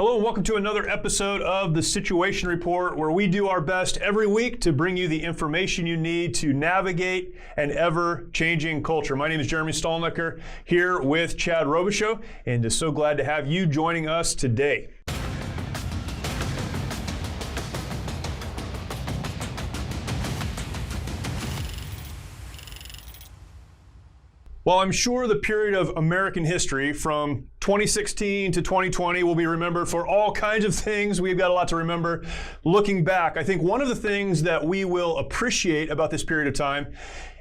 Hello and welcome to another episode of the Situation Report, where we do our best every week to bring you the information you need to navigate an ever-changing culture. My name is Jeremy Stolnicker, here with Chad Robichaux, and just so glad to have you joining us today. Well, I'm sure the period of American history from 2016 to 2020 will be remembered for all kinds of things. We've got a lot to remember. Looking back, I think one of the things that we will appreciate about this period of time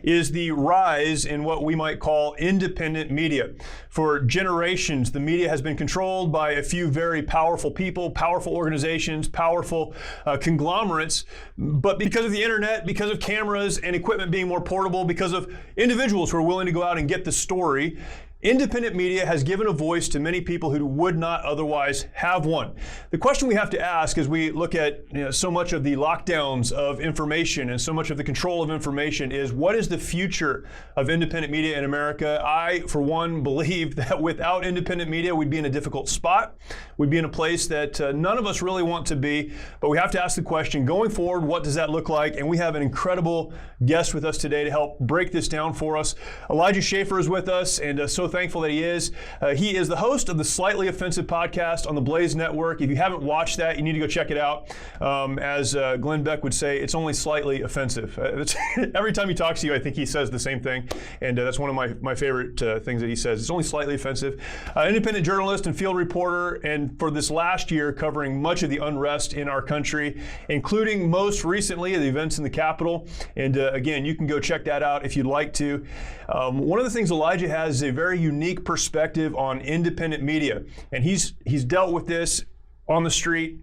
is the rise in what we might call independent media. For generations, the media has been controlled by a few very powerful people, powerful organizations, powerful conglomerates. But because of the internet, because of cameras and equipment being more portable, because of individuals who are willing to go out and get the story, independent media has given a voice to many people who would not otherwise have one. The question we have to ask as we look at so much of the lockdowns of information and so much of the control of information is, what is the future of independent media in America? I, for one, believe that without independent media, we'd be in a difficult spot. We'd be in a place that none of us really want to be. But we have to ask the question, going forward, what does that look like? And we have an incredible guest with us today to help break this down for us. Elijah Schaffer is with us, and so thankful that he is. He is the host of the Slightly Offensive podcast on the Blaze Network. If you haven't watched that, you need to go check it out. As Glenn Beck would say, it's only slightly offensive. Every time he talks to you, I think he says the same thing, and that's one of my favorite things that he says. It's only slightly offensive. Independent journalist and field reporter, and for this last year covering much of the unrest in our country, including most recently the events in the Capitol. And again, you can go check that out if you'd like to. One of the things Elijah has is a very unique perspective on independent media, and he's dealt with this on the street,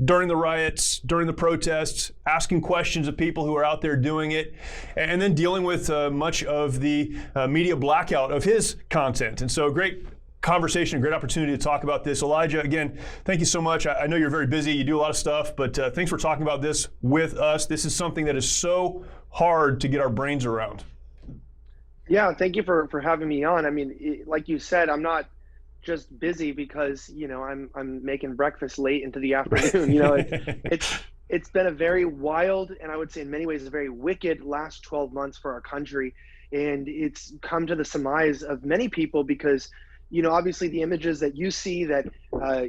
during the riots, during the protests, asking questions of people who are out there doing it, and then dealing with much of the media blackout of his content. And so, great conversation, a great opportunity to talk about this. Elijah, again, thank you so much. I know you're very busy, you do a lot of stuff, but thanks for talking about this with us. This is something that is so hard to get our brains around. Yeah, thank you for having me on. I mean, like you said, I'm not just busy because I'm making breakfast late into the afternoon. It's been a very wild, and I would say in many ways a very wicked last 12 months for our country, and it's come to the surmise of many people because obviously the images that you see, that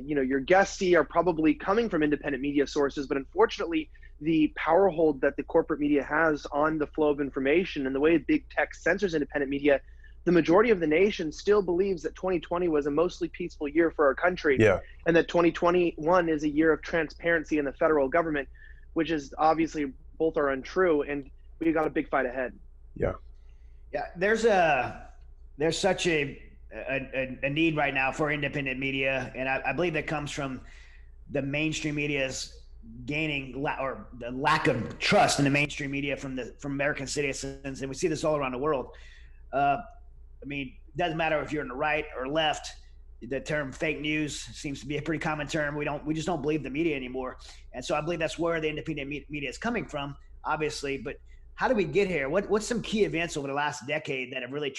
your guests see, are probably coming from independent media sources, but unfortunately the power hold that the corporate media has on the flow of information and the way big tech censors independent media, the majority of the nation still believes that 2020 was a mostly peaceful year for our country, and that 2021 is a year of transparency in the federal government, which is obviously both are untrue, and we got a big fight ahead. Yeah. There's such a need right now for independent media, and I believe that comes from the mainstream media's gaining or the lack of trust in the mainstream media from American citizens, and we see this all around the world. I mean, it doesn't matter if you're on the right or left. The term fake news seems to be a pretty common term. We just don't believe the media anymore, and so I believe that's where the independent media is coming from, obviously. But how do we get here? What's some key events over the last decade that have really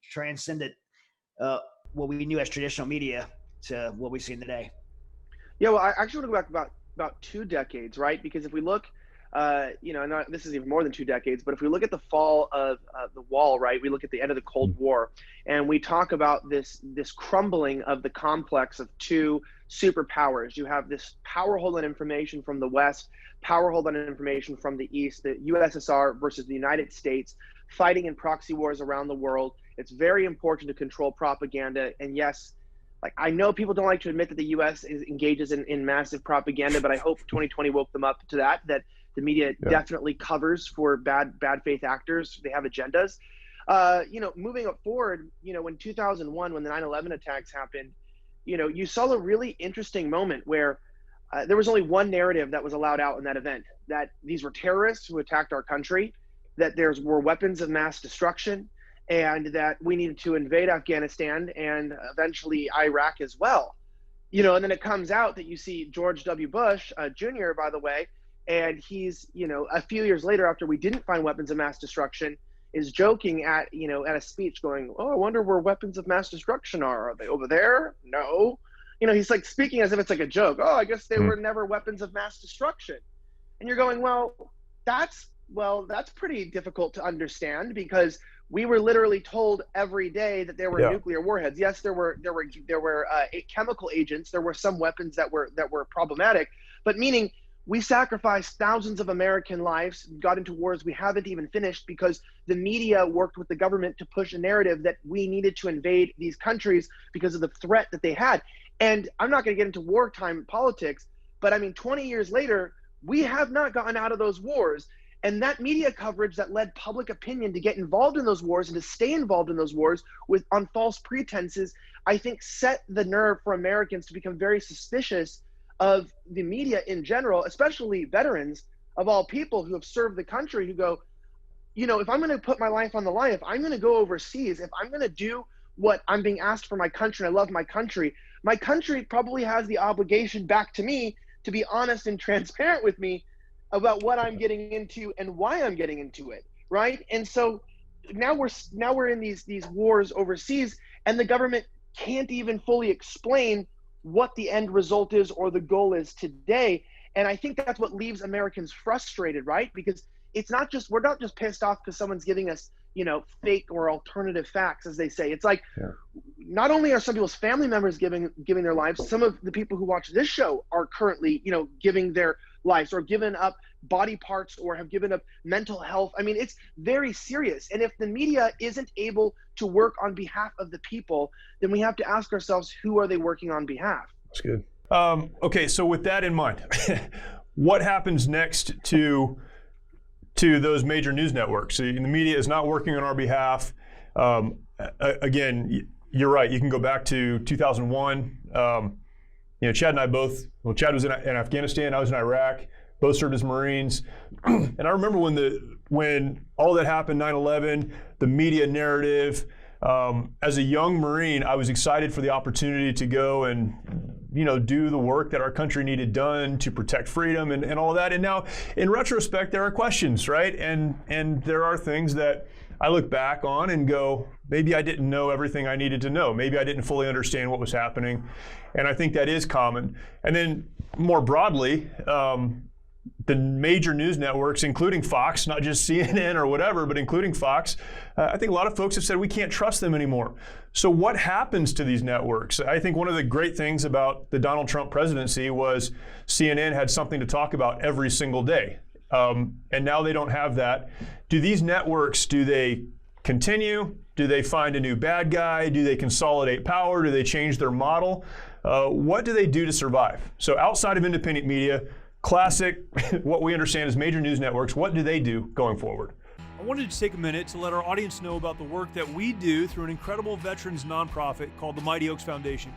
transcended what we knew as traditional media to what we see today? Yeah, well, I actually want to go back about 2 decades, right? Because if we look, this is even more than 2 decades, but if we look at the fall of the wall, right, we look at the end of the Cold War, and we talk about this crumbling of the complex of 2 superpowers. You have this power hold on information from the West, power hold on information from the East, the USSR versus the United States, fighting in proxy wars around the world. It's very important to control propaganda, and yes, I know people don't like to admit that the U.S. engages in massive propaganda, but I hope 2020 woke them up to that the media definitely covers for bad faith actors. They have agendas. Moving up forward, when 2001, when the 9/11 attacks happened, you saw a really interesting moment where there was only one narrative that was allowed out in that event, that these were terrorists who attacked our country, that there were weapons of mass destruction, and that we needed to invade Afghanistan and eventually Iraq as well. And then it comes out that you see George W. Bush, Jr., by the way, and he's, a few years later, after we didn't find weapons of mass destruction, is joking at a speech going, "Oh, I wonder where weapons of mass destruction are. Are they over there? No." he's like speaking as if it's like a joke. Oh, I guess they were never weapons of mass destruction. And you're going, that's pretty difficult to understand, because we were literally told every day that there were nuclear warheads. Yes, there were chemical agents. There were some weapons that were problematic, but meaning we sacrificed thousands of American lives, got into wars we haven't even finished, because the media worked with the government to push a narrative that we needed to invade these countries because of the threat that they had. And I'm not going to get into wartime politics, but I mean, 20 years later, we have not gotten out of those wars. And that media coverage that led public opinion to get involved in those wars and to stay involved in those wars on false pretenses, I think set the nerve for Americans to become very suspicious of the media in general, especially veterans of all people who have served the country, who go, if I'm going to put my life on the line, if I'm going to go overseas, if I'm going to do what I'm being asked for my country, and I love my country probably has the obligation back to me to be honest and transparent with me about what I'm getting into and why I'm getting into it, right? And so now we're in these wars overseas, and the government can't even fully explain what the end result is or the goal is today. And I think that's what leaves Americans frustrated, right? Because we're not just pissed off because someone's giving us, fake or alternative facts, as they say. It's like, not only are some people's family members giving their lives, some of the people who watch this show are currently, giving their lives, or given up body parts, or have given up mental health. I mean, it's very serious. And if the media isn't able to work on behalf of the people, then we have to ask ourselves, who are they working on behalf? That's good. Okay, so with that in mind, what happens next to those major news networks? So the media is not working on our behalf. Again, you're right. You can go back to 2001. Chad and I both, Chad was in Afghanistan, I was in Iraq, both served as Marines. And I remember when all that happened, 9/11, the media narrative, as a young Marine, I was excited for the opportunity to go and, do the work that our country needed done to protect freedom and all of that. And now, in retrospect, there are questions, right? And there are things that I look back on and go, maybe I didn't know everything I needed to know. Maybe I didn't fully understand what was happening. And I think that is common. And then more broadly, the major news networks, including Fox, not just CNN or whatever, but including Fox, I think a lot of folks have said we can't trust them anymore. So what happens to these networks? I think one of the great things about the Donald Trump presidency was CNN had something to talk about every single day. And now they don't have that. Do these networks, do they continue? Do they find a new bad guy? Do they consolidate power? Do they change their model? What do they do to survive? So outside of independent media, classic, what we understand as major news networks, what do they do going forward? I wanted to take a minute to let our audience know about the work that we do through an incredible veterans nonprofit called the Mighty Oaks Foundation.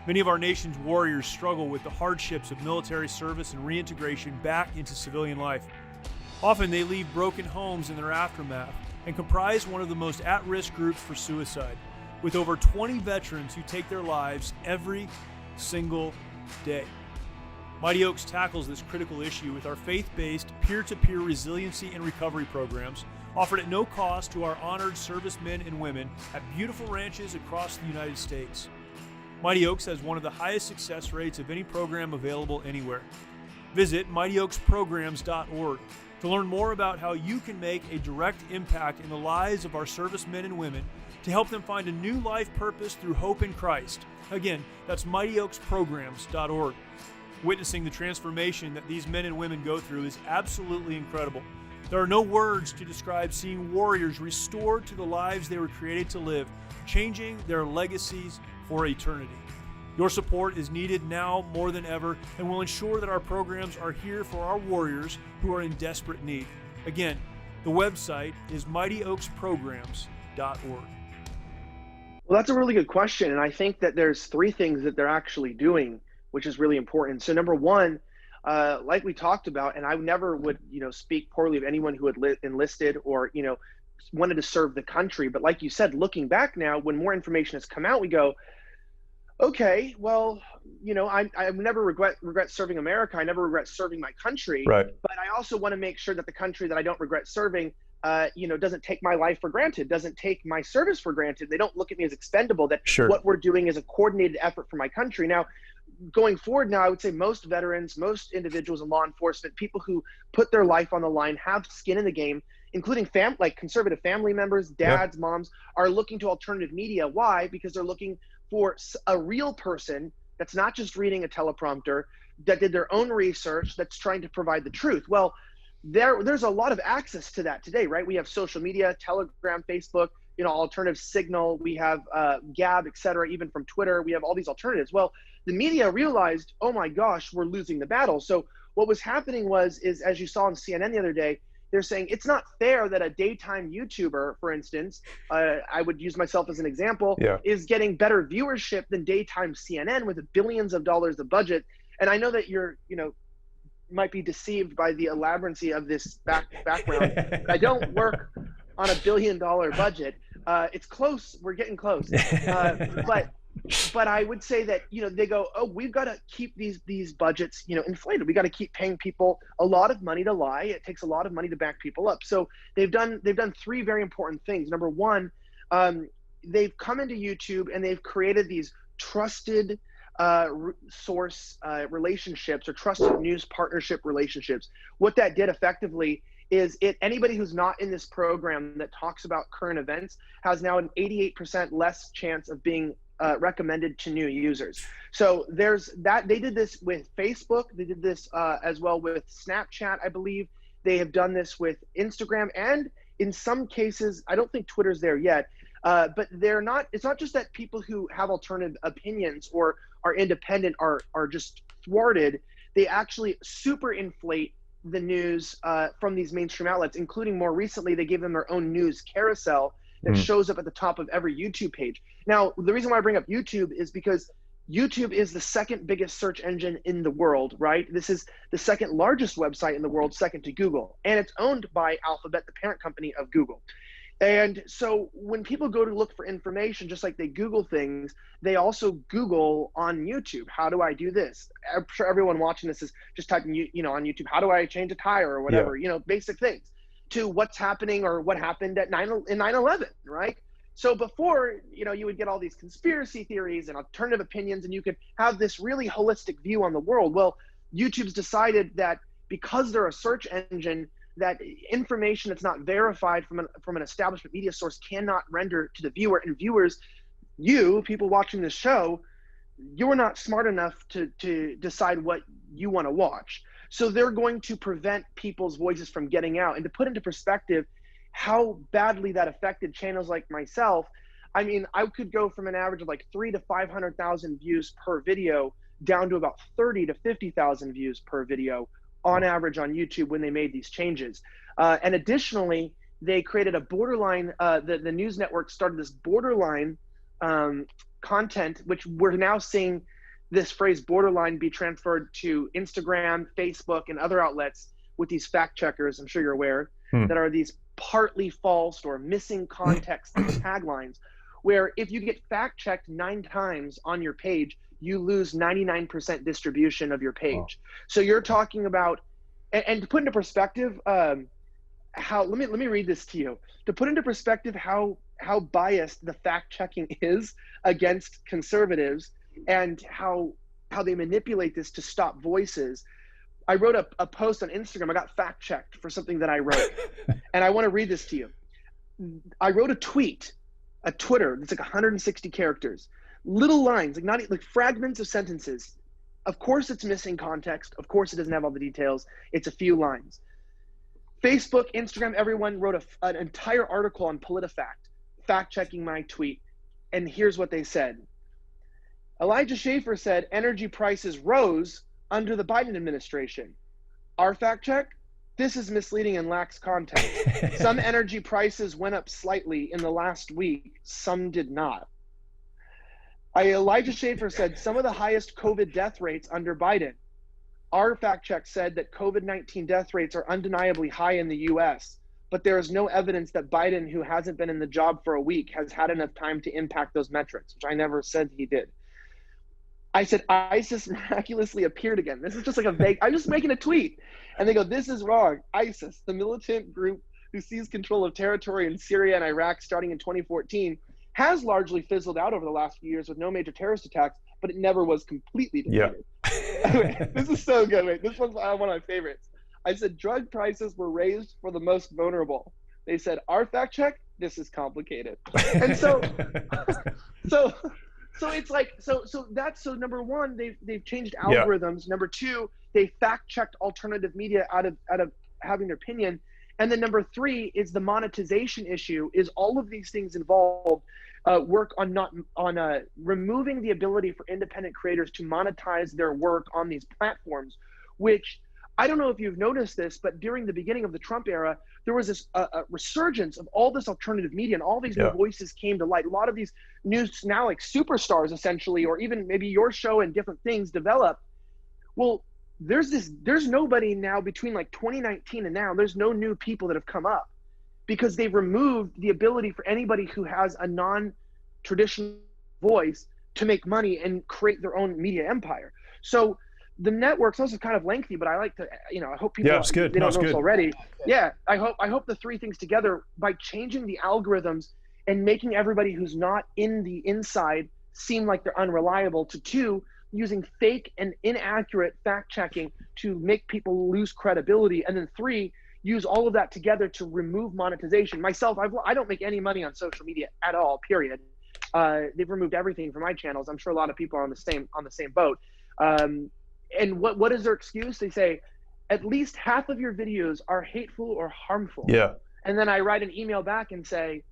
Many of our nation's warriors struggle with the hardships of military service and reintegration back into civilian life. Often they leave broken homes in their aftermath and comprise one of the most at-risk groups for suicide, with over 20 veterans who take their lives every single day. Mighty Oaks tackles this critical issue with our faith-based, peer-to-peer resiliency and recovery programs offered at no cost to our honored servicemen and women at beautiful ranches across the United States. Mighty Oaks has one of the highest success rates of any program available anywhere. Visit mightyoaksprograms.org to learn more about how you can make a direct impact in the lives of our servicemen and women to help them find a new life purpose through hope in Christ. Again, that's mightyoaksprograms.org. Witnessing the transformation that these men and women go through is absolutely incredible. There are no words to describe seeing warriors restored to the lives they were created to live, changing their legacies for eternity. Your support is needed now more than ever and will ensure that our programs are here for our warriors who are in desperate need. Again, the website is mightyoaksprograms.org. Well, that's a really good question. And I think that there's three things that they're actually doing, which is really important. So number one, like we talked about, and I never would, speak poorly of anyone who had enlisted or, wanted to serve the country. But like you said, looking back now, when more information has come out, we go, okay, well, I never regret serving America. I never regret serving my country. Right. But I also want to make sure that the country that I don't regret serving, doesn't take my life for granted, doesn't take my service for granted. They don't look at me as expendable, that Sure. What we're doing is a coordinated effort for my country. Now, going forward now, I would say most veterans, most individuals in law enforcement, people who put their life on the line, have skin in the game, including like conservative family members, dads, moms, are looking to alternative media. Why? Because they're looking for a real person that's not just reading a teleprompter, that did their own research, that's trying to provide the truth. Well, there's a lot of access to that today, right? We have social media, Telegram, Facebook, alternative Signal, we have Gab, et cetera, even from Twitter, we have all these alternatives. Well, the media realized, oh my gosh, we're losing the battle. So what was happening is, as you saw on CNN the other day, they're saying it's not fair that a daytime YouTuber, for instance, I would use myself as an example, is getting better viewership than daytime CNN with billions of dollars of budget. And I know that you're, might be deceived by the elaboracy of this background. I don't work on $1 billion budget. It's close. We're getting close. But I would say that, they go, oh, we've got to keep these budgets, inflated. We got to keep paying people a lot of money to lie. It takes a lot of money to back people up. So they've done 3 very important things. Number one, they've come into YouTube and they've created these trusted source relationships, or trusted news partnership relationships. What that did effectively is anybody who's not in this program that talks about current events has now an 88% less chance of being recommended to new users. So there's that. They did this with Facebook. They did this as well with Snapchat, I believe. They have done this with Instagram, and in some cases, I don't think Twitter's there yet, but it's not just that people who have alternative opinions or are independent are just thwarted. They actually super inflate the news from these mainstream outlets, including more recently, they gave them their own news carousel that shows up at the top of every YouTube page. Now, the reason why I bring up YouTube is because YouTube is the second biggest search engine in the world, right? This is the second largest website in the world, second to Google, and it's owned by Alphabet, the parent company of Google. And so when people go to look for information, just like they Google things, they also Google on YouTube, how do I do this? I'm sure everyone watching this is just typing, on YouTube, how do I change a tire or whatever, basic things, to what's happening or what happened at 9/11, right? So before, you would get all these conspiracy theories and alternative opinions, and you could have this really holistic view on the world. Well, YouTube's decided that because they're a search engine, that information that's not verified from an establishment media source cannot render to the viewer. And viewers, people watching this show, you're not smart enough to decide what you want to watch. So they're going to prevent people's voices from getting out. And to put into perspective how badly that affected channels like myself, I mean, I could go from an average of like 300,000 to 500,000 views per video down to about 30,000 to 50,000 views per video on average on YouTube when they made these changes. And additionally, they created a borderline, the news network started this borderline content, which we're now seeing this phrase borderline be transferred to Instagram, Facebook, and other outlets with these fact checkers, I'm sure you're aware, that are these partly false or missing context taglines, where if you get fact checked 9 times on your page, you lose 99% distribution of your page. Wow. So you're talking about, and to put into perspective, how, let me read this to you. To put into perspective how biased the fact checking is against conservatives and how they manipulate this to stop voices. I wrote a post on Instagram. I got fact checked for something that I wrote. And I want to read this to you. I wrote a Twitter, it's like 160 characters. Little lines, like fragments of sentences. Of course it's missing context. Of course it doesn't have all the details. It's a few lines. Facebook, Instagram, everyone wrote an entire article on PolitiFact, fact-checking my tweet. And here's what they said. Elijah Schaffer said energy prices rose under the Biden administration. Our fact check? This is misleading and lacks context. Some energy prices went up slightly in the last week. Some did not. Elijah Schaffer said some of the highest COVID death rates under Biden. Our fact check said that COVID-19 death rates are undeniably high in the US, but there is no evidence that Biden, who hasn't been in the job for a week, has had enough time to impact those metrics, which I never said he did. I said ISIS miraculously appeared again. This is just like a vague, I'm just making a tweet. And they go, this is wrong. ISIS, the militant group who seized control of territory in Syria and Iraq starting in 2014, has largely fizzled out over the last few years with no major terrorist attacks, but it never was completely Yeah. defeated. Wait, this is so good. Wait, this one's one of my favorites. I said drug prices were raised for the most vulnerable. They said our fact check, this is complicated. And so it's like so number one, they've changed algorithms. Number two, they fact checked alternative media out of having their opinion. And then number three is the monetization issue. Is all of these things involved work on removing the ability for independent creators to monetize their work on these platforms, which I don't know if you've noticed this, but during the beginning of the Trump era, there was this a resurgence of all this alternative media, and all these new voices came to light. A lot of these news now, like superstars essentially, or even maybe your show and different things develop. Well, there's nobody now between like 2019 and now, there's no new people that have come up because they've removed the ability for anybody who has a non-traditional voice to make money and create their own media empire. So the networks, also kind of lengthy, but I like to, I hope people it's good. they don't know this already. Yeah, I hope the three things together, by changing the algorithms and making everybody who's not in the inside seem like they're unreliable, to two, using fake and inaccurate fact checking to make people lose credibility, and then three, use all of that together to remove monetization. Myself, I don't make any money on social media at all, period. They've removed everything from my channels. I'm sure a lot of people are on the same boat. And what is their excuse? They say, at least half of your videos are hateful or harmful. Yeah. And then I write an email back and say,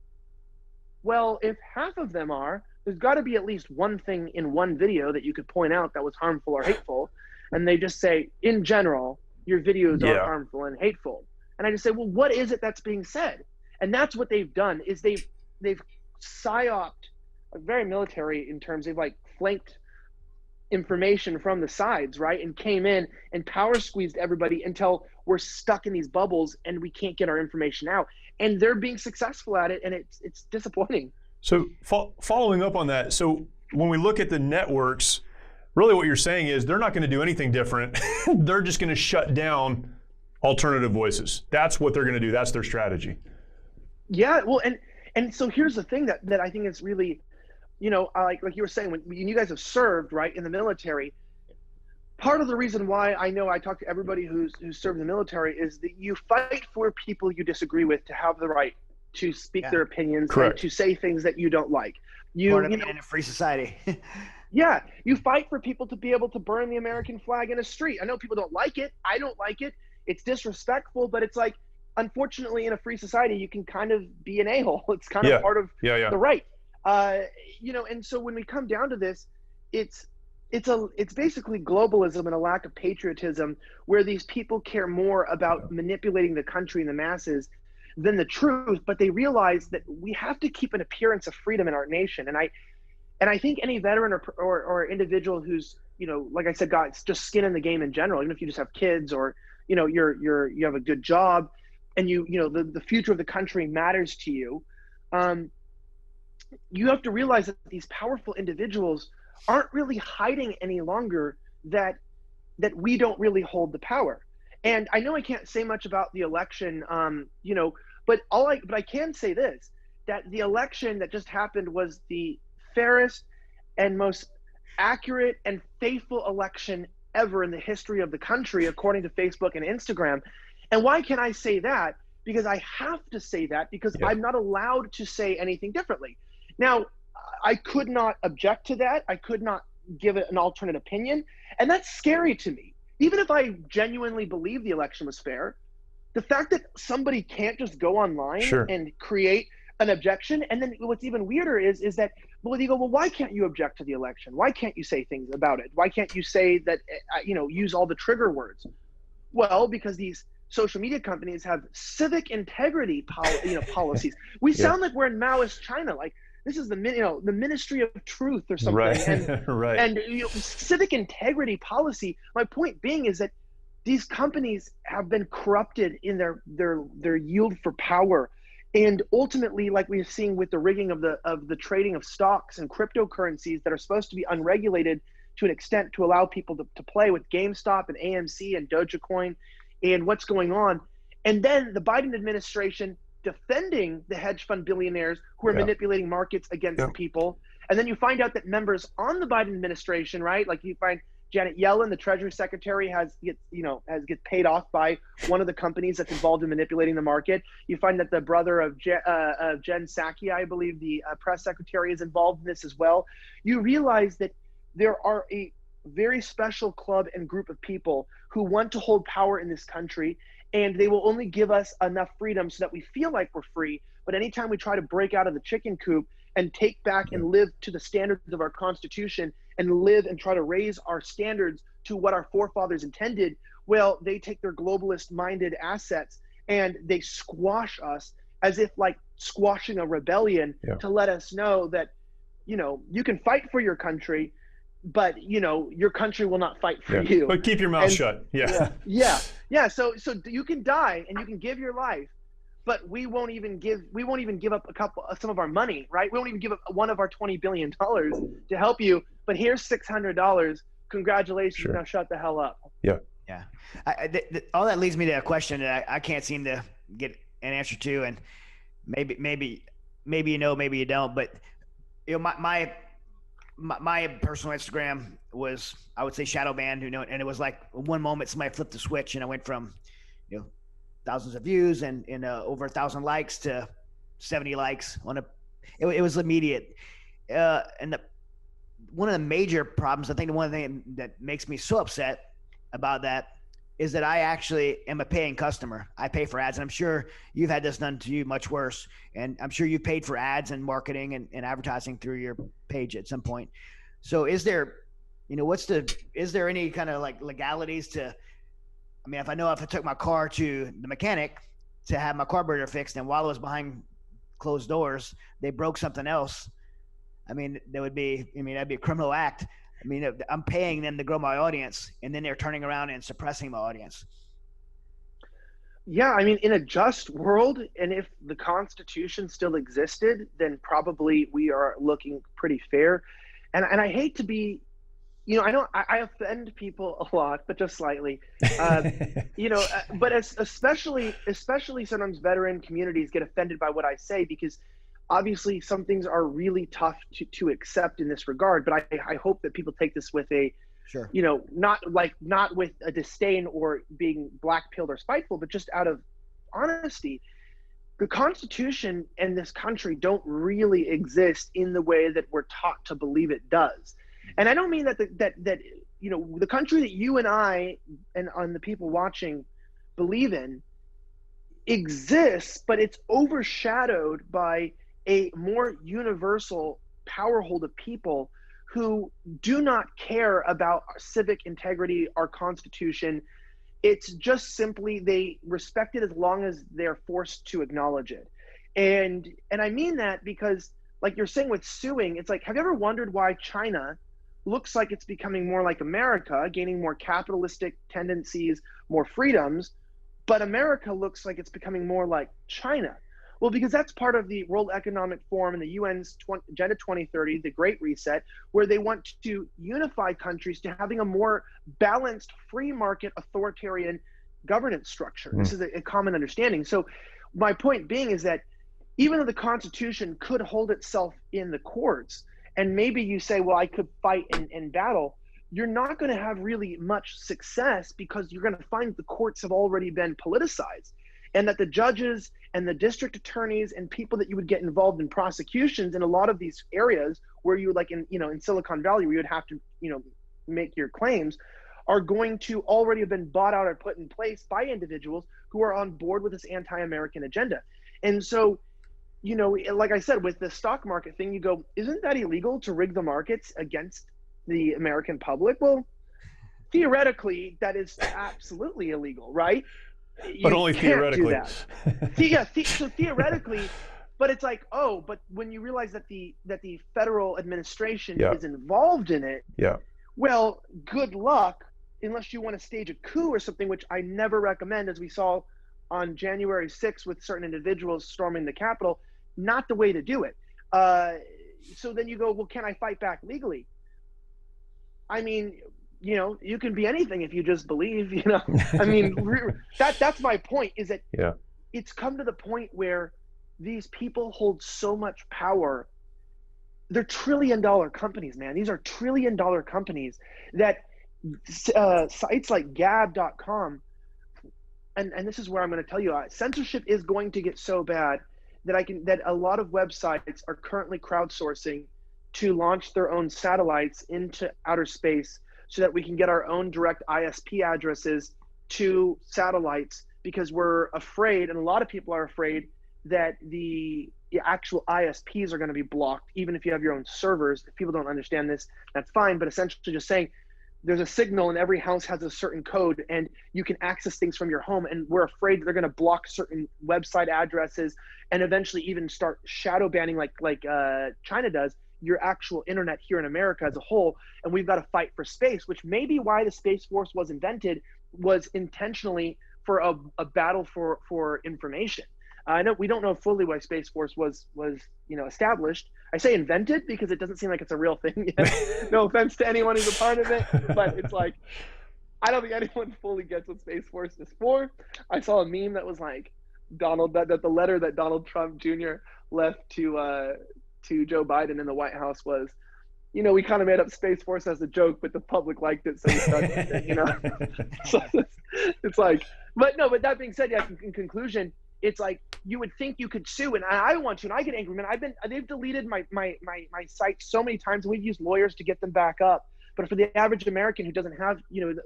well, if half of them are, there's got to be at least one thing in one video that you could point out that was harmful or hateful. And they just say, in general, your videos are harmful and hateful. And I just say, well, what is it that's being said? And that's what they've done, is they've psyoped, very military in terms, they've like flanked information from the sides, right? And came in and power squeezed everybody until we're stuck in these bubbles and we can't get our information out. And they're being successful at it, and it's disappointing. So following up on that, so when we look at the networks, really what you're saying is they're not going to do anything different. They're just going to shut down alternative voices. That's what they're going to do. That's their strategy. Yeah, well, and so here's the thing that I think is really, like you were saying, when you guys have served, right, in the military, part of the reason why I know I talk to everybody who's served in the military is that you fight for people you disagree with to have the right to speak their opinions. Correct. And to say things that you don't like. In a free society. Yeah, you fight for people to be able to burn the American flag in a street. I know people don't like it. I don't like it. It's disrespectful, but it's like, unfortunately, in a free society, you can kind of be an a-hole. It's kind of part of the right. And so when we come down to this, it's basically globalism and a lack of patriotism, where these people care more about manipulating the country and the masses than the truth. But they realize that we have to keep an appearance of freedom in our nation. And I think any veteran or individual who's, like I said, got just skin in the game in general, even if you just have kids or, you have a good job and the future of the country matters to you. You have to realize that these powerful individuals aren't really hiding any longer that we don't really hold the power. And I know I can't say much about the election, but I can say this, that the election that just happened was the fairest and most accurate and faithful election ever in the history of the country, according to Facebook and Instagram. And why can I say that? Because I have to say that, because I'm not allowed to say anything differently. Now, I could not object to that. I could not give it an alternate opinion. And that's scary to me. Even if I genuinely believe the election was fair, the fact that somebody can't just go online and create an objection. And then what's even weirder is that, well, you go, well, why can't you object to the election? Why can't you say things about it? Why can't you say that, use all the trigger words? Well, because these social media companies have civic integrity policies. We sound like we're in Maoist China. Like, this is the Ministry of Truth or something. Right. And, right. And civic integrity policy. My point being is that these companies have been corrupted in their yield for power. And ultimately, like we're seeing with the rigging of the trading of stocks and cryptocurrencies that are supposed to be unregulated to an extent to allow people to play with GameStop and AMC and Dogecoin and what's going on. And then the Biden administration defending the hedge fund billionaires who are manipulating markets against people. And then you find out that members on the Biden administration, right? Like you find Janet Yellen, the Treasury Secretary, gets paid off by one of the companies that's involved in manipulating the market. You find that the brother of Jen Psaki, I believe, the press secretary, is involved in this as well. You realize that there are a very special club and group of people who want to hold power in this country, and they will only give us enough freedom so that we feel like we're free. But anytime we try to break out of the chicken coop and take back and live to the standards of our Constitution and live and try to raise our standards to what our forefathers intended, well, they take their globalist-minded assets and they squash us as if like squashing a rebellion to let us know that, you can fight for your country, but your country will not fight for you. But keep your mouth shut. Yeah. So you can die and you can give your life, but we won't even give up some of our money, right? We won't even give up one of our $20 billion to help you. But here's $600. Congratulations. Now shut the hell up. Yeah. All that leads me to a question that I can't seem to get an answer to, and maybe maybe you don't. But my personal Instagram was, I would say, shadow banned, and it was like one moment somebody flipped the switch and I went from, thousands of views and over 1,000 likes to 70 likes it was immediate. And one of the major problems, I think the one thing that makes me so upset about that is that I actually am a paying customer. I pay for ads, and I'm sure you've had this done to you much worse. And I'm sure you've paid for ads and marketing and advertising through your page at some point. So is there, is there any kind of like legalities to, if I took my car to the mechanic to have my carburetor fixed, and while it was behind closed doors, they broke something else, that'd be a criminal act. I'm paying them to grow my audience, and then they're turning around and suppressing my audience. Yeah, in a just world, and if the Constitution still existed, then probably we are looking pretty fair. And I hate to be, I offend people a lot, but just slightly. But especially sometimes veteran communities get offended by what I say, because obviously some things are really tough to accept in this regard. But I hope that people take this with a, not with a disdain or being black-pilled or spiteful, but just out of honesty. The Constitution and this country don't really exist in the way that we're taught to believe it does. And I don't mean that the country that you and I and the people watching believe in exists, but it's overshadowed by a more universal power hold of people who do not care about our civic integrity, our Constitution. It's just simply they respect it as long as they're forced to acknowledge it. And I mean that because, like you're saying with suing, it's like, have you ever wondered why China looks like it's becoming more like America, gaining more capitalistic tendencies, more freedoms, but America looks like it's becoming more like China? Well, because that's part of the World Economic Forum and the UN's Agenda 2030, the Great Reset, where they want to unify countries to having a more balanced, free market, authoritarian governance structure. This is a common understanding. So my point being is that even though the Constitution could hold itself in the courts, and maybe you say, well, I could fight in battle, you're not going to have really much success, because you're going to find the courts have already been politicized, and that the judges and the district attorneys and people that you would get involved in prosecutions in a lot of these areas where you like in Silicon Valley, where you would have to, make your claims, are going to already have been bought out or put in place by individuals who are on board with this anti-American agenda. And so, like I said, with the stock market thing, you go, isn't that illegal to rig the markets against the American public? Well, theoretically, that is absolutely illegal, right? But only theoretically. So theoretically, but it's like, but when you realize that the federal administration is involved in it, well, good luck, unless you want to stage a coup or something, which I never recommend, as we saw on January 6th with certain individuals storming the Capitol. Not the way to do it. So then you go, well, can I fight back legally? You can be anything if you just believe, that's my point, is that it's come to the point where these people hold so much power they're trillion-dollar companies, man. These are trillion-dollar companies that sites like Gab.com, and this is where I'm going to tell you, censorship is going to get so bad that a lot of websites are currently crowdsourcing to launch their own satellites into outer space so that we can get our own direct ISP addresses to satellites, because we're afraid, and a lot of people are afraid, that the actual ISPs are going to be blocked, even if you have your own servers. If people don't understand this, that's fine, but essentially just saying there's a signal and every house has a certain code and you can access things from your home, and we're afraid that they're going to block certain website addresses and eventually even start shadow banning like China does your actual internet here in America as a whole. And we've got to fight for space, which may be why the Space Force was invented, was intentionally for a battle for information. I know we don't know fully why Space Force was established. I say invented because it doesn't seem like it's a real thing yet. No offense to anyone who's a part of it, but it's like, I don't think anyone fully gets what Space Force is for. I saw a meme that was like that the letter that Donald Trump Jr. left to Joe Biden in the White House was, we kind of made up Space Force as a joke, but the public liked it, so we stuck with it, So it's like, but that being said, yeah, in conclusion, it's like you would think you could sue, and I want to, and I get angry, man. They've deleted my site so many times, and we've used lawyers to get them back up. But for the average American who doesn't have,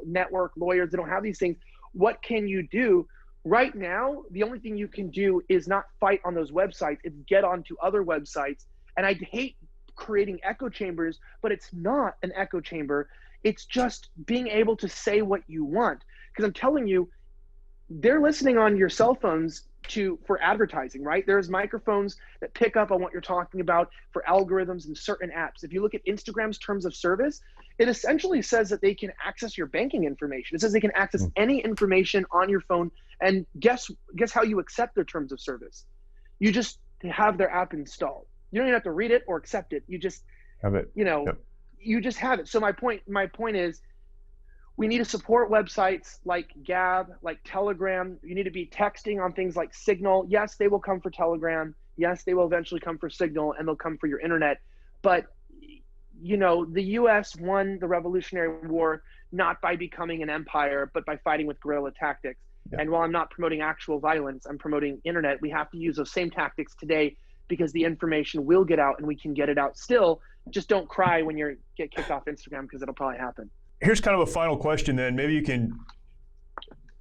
network lawyers, they don't have these things. What can you do? Right now, the only thing you can do is not fight on those websites. It's get onto other websites. And I hate creating echo chambers, but it's not an echo chamber. It's just being able to say what you want. Because I'm telling you, they're listening on your cell phones for advertising, right? There's microphones that pick up on what you're talking about for algorithms and certain apps. If you look at Instagram's terms of service, it essentially says that they can access your banking information. It says they can access any information on your phone. And guess how you accept their terms of service? You just have their app installed. You don't even have to read it or accept it. You just have it. Yep. You just have it. So my point is, we need to support websites like Gab, like Telegram. You need to be texting on things like Signal. Yes, they will come for Telegram. Yes, they will eventually come for Signal, and they'll come for your internet. But, the U.S. won the Revolutionary War not by becoming an empire, but by fighting with guerrilla tactics. Yeah. And while I'm not promoting actual violence, I'm promoting internet. We have to use those same tactics today, because the information will get out and we can get it out still. Just don't cry when you get kicked off Instagram, because it'll probably happen. Here's kind of a final question then. Maybe you can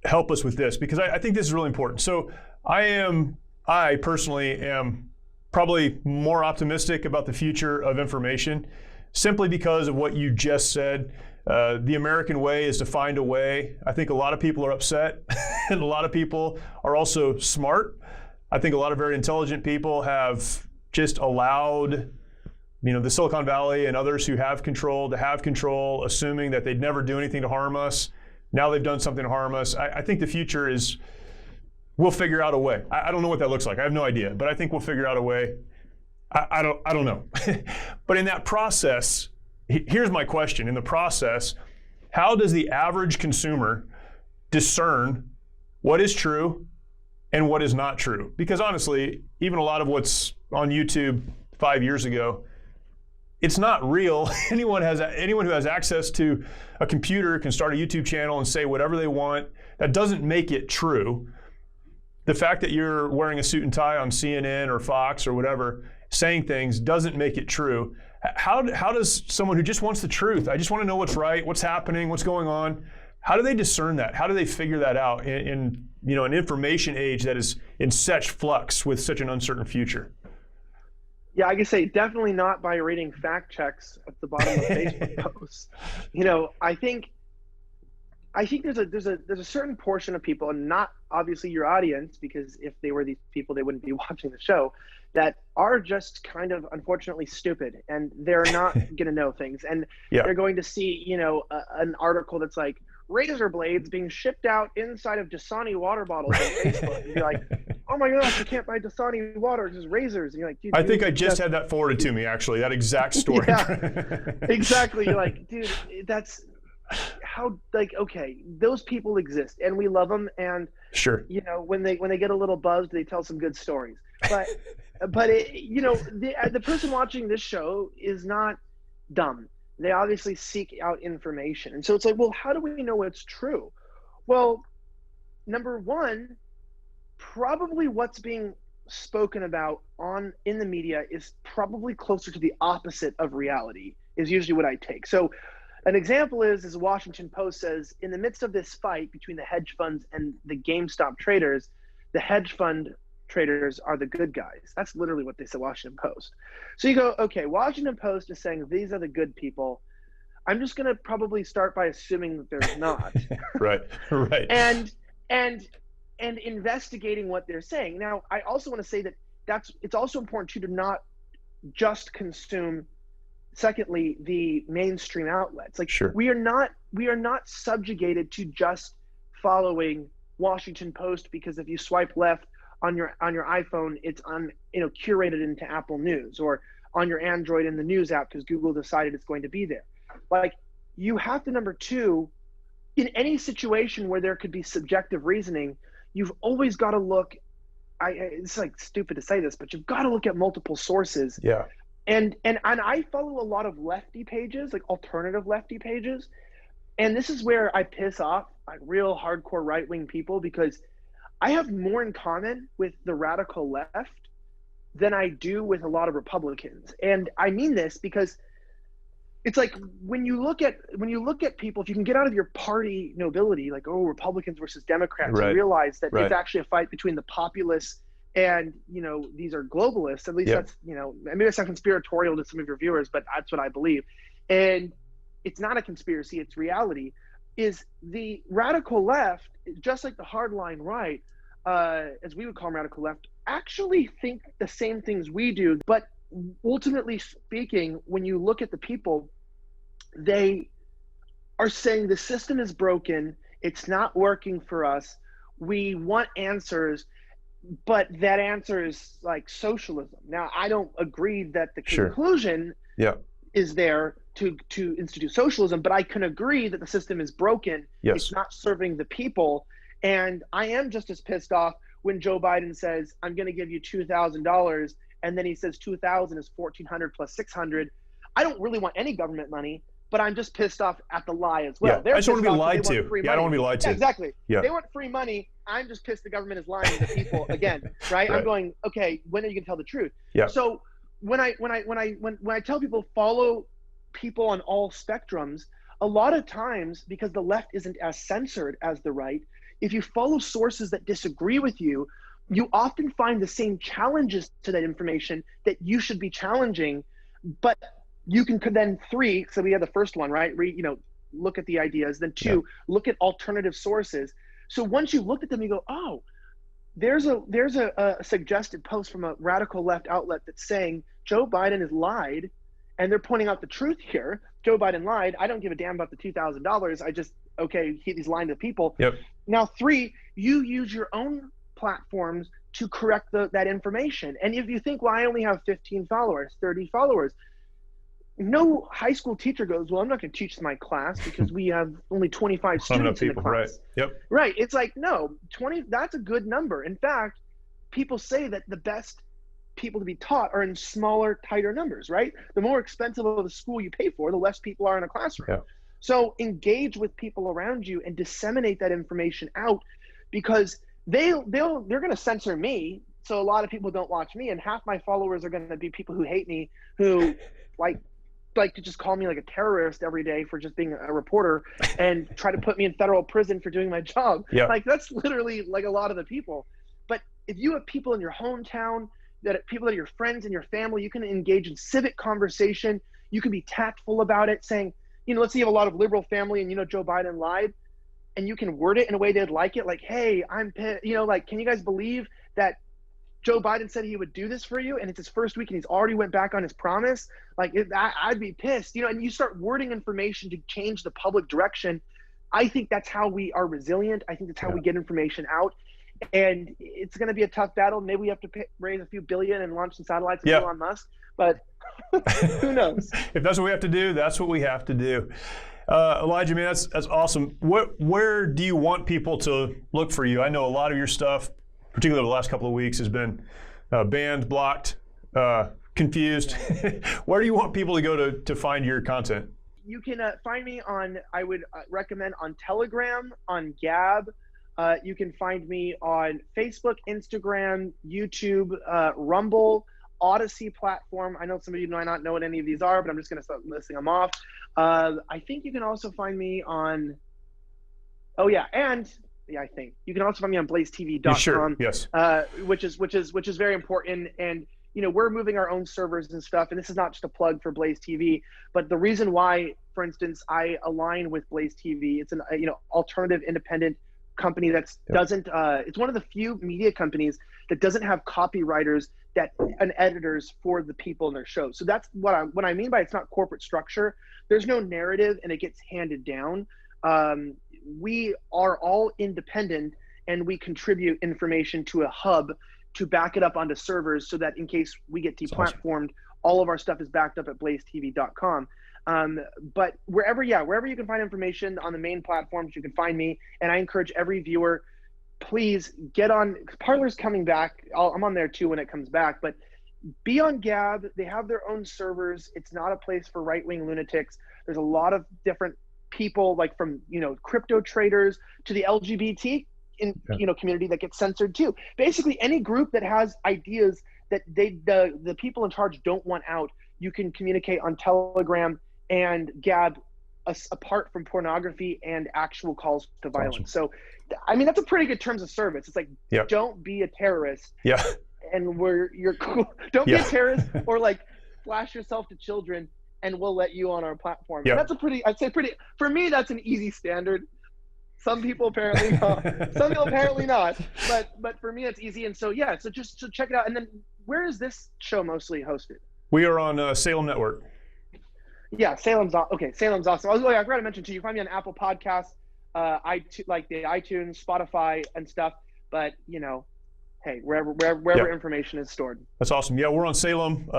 help us with this, because I think this is really important. So I personally am probably more optimistic about the future of information, simply because of what you just said. The American way is to find a way. I think a lot of people are upset and a lot of people are also smart. I think a lot of very intelligent people have just allowed the Silicon Valley and others who have control to have control, assuming that they'd never do anything to harm us. Now they've done something to harm us. I think the future is, we'll figure out a way. I don't know what that looks like. I have no idea, but I think we'll figure out a way. I don't know. But in that process, here's my question. In the process, how does the average consumer discern what is true and what is not true? Because honestly, even a lot of what's on YouTube 5 years ago, it's not real. Anyone who has access to a computer can start a YouTube channel and say whatever they want. That doesn't make it true. The fact that you're wearing a suit and tie on CNN or Fox or whatever, saying things, doesn't make it true. How does someone who just wants the truth, I just want to know what's right, what's happening, what's going on, how do they discern that? How do they figure that out in an information age that is in such flux with such an uncertain future? Yeah, I can say definitely not by reading fact checks at the bottom of Facebook posts. I think there's a certain portion of people, and not obviously your audience, because if they were these people, they wouldn't be watching the show, that are just kind of unfortunately stupid, and they're not going to know things, and they're going to see an article that's like, razor blades being shipped out inside of Dasani water bottles on Facebook, and be like, oh my gosh, you can't buy Dasani water, it's just razors. And you're like, dude, I think I just had that forwarded to me, actually, that exact story. Yeah, exactly. You're like, dude, that's how, okay, those people exist and we love them. And sure, when they get a little buzzed, they tell some good stories. But But the person watching this show is not dumb. They obviously seek out information, and so it's like, well, how do we know what's true? Well, number one, probably what's being spoken about in the media is probably closer to the opposite of reality, is usually what I take. So an example is the Washington Post says, in the midst of this fight between the hedge funds and the GameStop traders, the hedge fund traders are the good guys. That's literally what they said, Washington Post. So you go, okay, Washington Post is saying these are the good people. I'm just going to probably start by assuming that they're not. Right. And investigating what they're saying. Now, I also want to say that it's also important too to not just consume, secondly, the mainstream outlets. Like, sure. we are not subjugated to just following Washington Post, because if you swipe left on your iPhone, it's curated into Apple News, or on your Android in the news app because Google decided it's going to be there. Like, you have to, number two, in any situation where there could be subjective reasoning, you've always got to look. It's like stupid to say this, but you've got to look at multiple sources. Yeah. And I follow a lot of lefty pages, like alternative lefty pages, and this is where I piss off like real hardcore right-wing people, because I have more in common with the radical left than I do with a lot of Republicans. And I mean this because it's like when you look at people, if you can get out of your party nobility, like, oh, Republicans versus Democrats, right. and realize that right. it's actually a fight between the populists and, these are globalists. At least yep. that's, maybe that's not conspiratorial to some of your viewers, but that's what I believe. And it's not a conspiracy, it's reality. Is the radical left, just like the hardline right, as we would call them, radical left, actually think the same things we do. But ultimately speaking, when you look at the people, they are saying the system is broken, it's not working for us, we want answers, but that answer is like socialism. Now, I don't agree that the conclusion is there to institute socialism, but I can agree that the system is broken. Yes. It's not serving the people. And I am just as pissed off when Joe Biden says, I'm going to give you $2,000, and then he says 2,000 is 1,400 plus 600. I don't really want any government money, but I'm just pissed off at the lie as well. Yeah. I just want to be lied to. Yeah, I don't want to be lied to. Yeah, exactly. Yeah. They want free money. I'm just pissed the government is lying to the people again, right? I'm going, okay, when are you going to tell the truth? Yeah. So when I tell people follow people on all spectrums, a lot of times, because the left isn't as censored as the right, if you follow sources that disagree with you, you often find the same challenges to that information that you should be challenging. But you can then three, so we have the first one, right? Look at the ideas. Then two, look at alternative sources. So once you've looked at them, you go, oh, there's a suggested post from a radical left outlet that's saying Joe Biden has lied, and they're pointing out the truth here. Joe Biden lied. I don't give a damn about the $2,000. He's lying to people. Yep. Now, three, you use your own platforms to correct that information. And if you think, well, I only have 15 followers, 30 followers, no high school teacher goes, well, I'm not going to teach my class because we have only 25 students in the class. Right. Yep. Right. It's like, no, 20, that's a good number. In fact, people say that the best people to be taught are in smaller, tighter numbers, right? The more expensive of the school you pay for, the less people are in a classroom. Yeah. So engage with people around you and disseminate that information out, because they're going to censor me. So a lot of people don't watch me, and half my followers are going to be people who hate me, who like to just call me like a terrorist every day for just being a reporter and try to put me in federal prison for doing my job. Yeah. Like, that's literally like a lot of the people. But if you have people in your hometown, people that are your friends and your family, you can engage in civic conversation. You can be tactful about it, saying, let's say you have a lot of liberal family and Joe Biden lied, and you can word it in a way they'd like it. Like, hey, I'm pissed. Can you guys believe that Joe Biden said he would do this for you, and it's his first week and he's already went back on his promise? Like, I'd be pissed, and you start wording information to change the public direction. I think that's how we are resilient. I think that's how we get information out. And it's going to be a tough battle. Maybe we have to raise a few billion and launch some satellites with Elon Musk, but who knows? If that's what we have to do, that's what we have to do. Elijah, man, that's awesome. Where do you want people to look for you? I know a lot of your stuff, particularly the last couple of weeks, has been banned, blocked, confused. Where do you want people to go to find your content? You can find me on, I would recommend on Telegram, on Gab. You can find me on Facebook, Instagram, YouTube, Rumble, Odyssey platform. I know some of you might not know what any of these are, but I'm just going to start listing them off. I think you can also find me on, I think you can also find me on BlazeTV.com. Sure. Yes. Which is very important. And we're moving our own servers and stuff. And this is not just a plug for BlazeTV, but the reason why, for instance, I align with BlazeTV, it's an alternative, independent company doesn't. It's one of the few media companies that doesn't have copywriters and editors for the people in their shows. So that's what I mean by it's not corporate structure. There's no narrative, and it gets handed down. We are all independent, and we contribute information to a hub to back it up onto servers, so that in case we get deplatformed, all of our stuff is backed up at blazetv.com. But wherever you can find information on the main platforms, you can find me. And I encourage every viewer, please get on. Parler's coming back. I'm on there too when it comes back. But be on Gab. They have their own servers. It's not a place for right-wing lunatics. There's a lot of different people, like from crypto traders to the LGBT community that gets censored too. Basically, any group that has ideas that the people in charge don't want out, you can communicate on Telegram and Gab, apart from pornography and actual calls to violence. Awesome. So, I mean, that's a pretty good terms of service. It's like, don't be a terrorist. Yeah. And you're cool. Don't be a terrorist or like flash yourself to children, and we'll let you on our platform. Yeah. That's for me, that's an easy standard. Some people apparently not. Some people apparently not. But for me, it's easy. And so just check it out. And then where is this show mostly hosted? We are on Salem Network. Yeah, Salem's awesome. I forgot to mention too. You find me on Apple Podcasts, like the iTunes, Spotify, and stuff. But hey, wherever information is stored. That's awesome. Yeah, we're on Salem.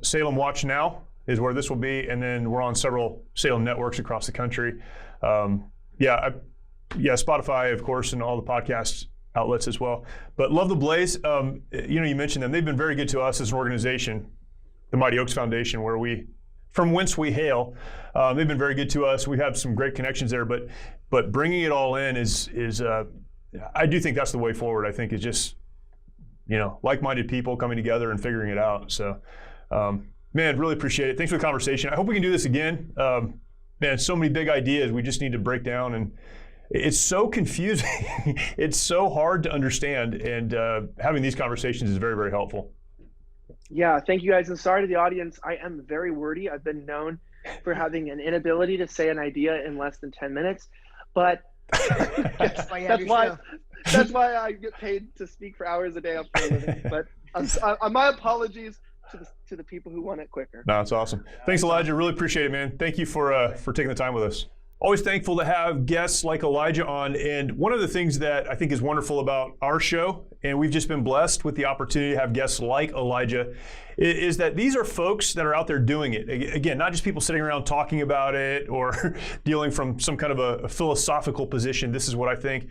Salem Watch Now is where this will be, and then we're on several Salem networks across the country. Spotify, of course, and all the podcast outlets as well. But love the Blaze. You mentioned them. They've been very good to us as an organization, the Mighty Oaks Foundation, from whence we hail. They've been very good to us. We have some great connections there, but bringing it all in is I do think that's the way forward. I think it's just like-minded people coming together and figuring it out. So, man, really appreciate it. Thanks for the conversation. I hope we can do this again. Man, so many big ideas we just need to break down, and it's so confusing. It's so hard to understand, and having these conversations is very, very helpful. Yeah, thank you guys. And sorry to the audience. I am very wordy. I've been known for having an inability to say an idea in less than 10 minutes, but that's why I get paid to speak for hours a day up for a living. But my apologies to the people who want it quicker. No, that's awesome. Thanks, Elijah. Really appreciate it, man. Thank you for taking the time with us. Always thankful to have guests like Elijah on. And one of the things that I think is wonderful about our show, and we've just been blessed with the opportunity to have guests like Elijah, is that these are folks that are out there doing it. Again, not just people sitting around talking about it or dealing from some kind of a philosophical position. This is what I think.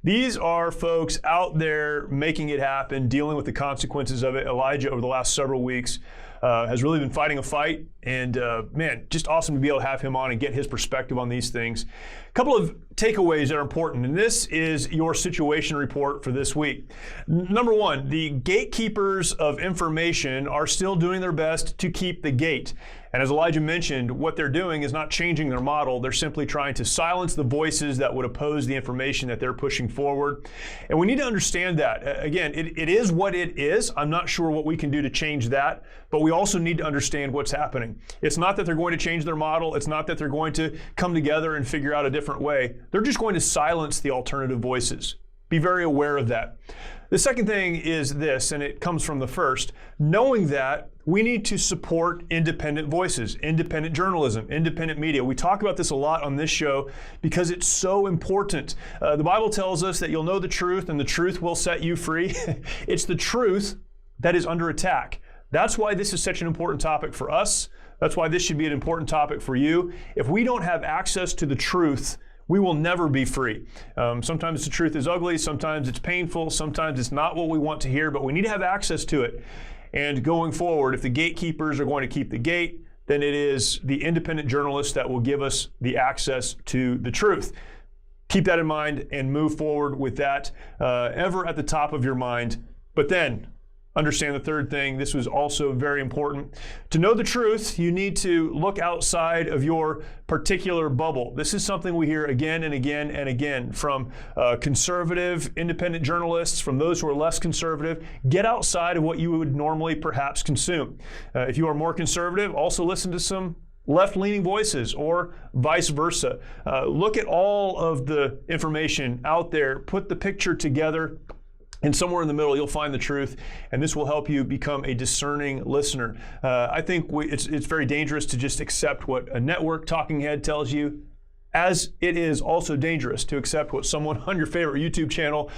These are folks out there making it happen, dealing with the consequences of it. Elijah, over the last several weeks, has really been fighting a fight, and man, just awesome to be able to have him on and get his perspective on these things. A couple of takeaways that are important, and this is your situation report for this week. Number one, the gatekeepers of information are still doing their best to keep the gate. And as Elijah mentioned, what they're doing is not changing their model. They're simply trying to silence the voices that would oppose the information that they're pushing forward. And we need to understand that. Again, it is what it is. I'm not sure what we can do to change that, but we also need to understand what's happening. It's not that they're going to change their model. It's not that they're going to come together and figure out a different way. They're just going to silence the alternative voices. Be very aware of that. The second thing is this, and it comes from the first, knowing that we need to support independent voices, independent journalism, independent media. We talk about this a lot on this show because it's so important. The Bible tells us that you'll know the truth and the truth will set you free. It's the truth that is under attack. That's why this is such an important topic for us. That's why this should be an important topic for you. If we don't have access to the truth, we will never be free. Sometimes the truth is ugly, sometimes it's painful, sometimes it's not what we want to hear, but we need to have access to it. And going forward, if the gatekeepers are going to keep the gate, then it is the independent journalists that will give us the access to the truth. Keep that in mind and move forward with that ever at the top of your mind. But then, understand the third thing. This was also very important. To know the truth, you need to look outside of your particular bubble. This is something we hear again and again and again from conservative, independent journalists, from those who are less conservative. Get outside of what you would normally perhaps consume. If you are more conservative, also listen to some left-leaning voices or vice versa. Look at all of the information out there, put the picture together, and somewhere in the middle, you'll find the truth, and this will help you become a discerning listener. I think it's very dangerous to just accept what a network talking head tells you, as it is also dangerous to accept what someone on your favorite YouTube channel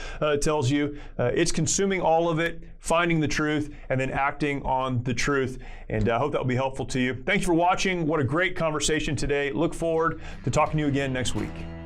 tells you. It's consuming all of it, finding the truth, and then acting on the truth. And I hope that will be helpful to you. Thanks for watching. What a great conversation today. Look forward to talking to you again next week.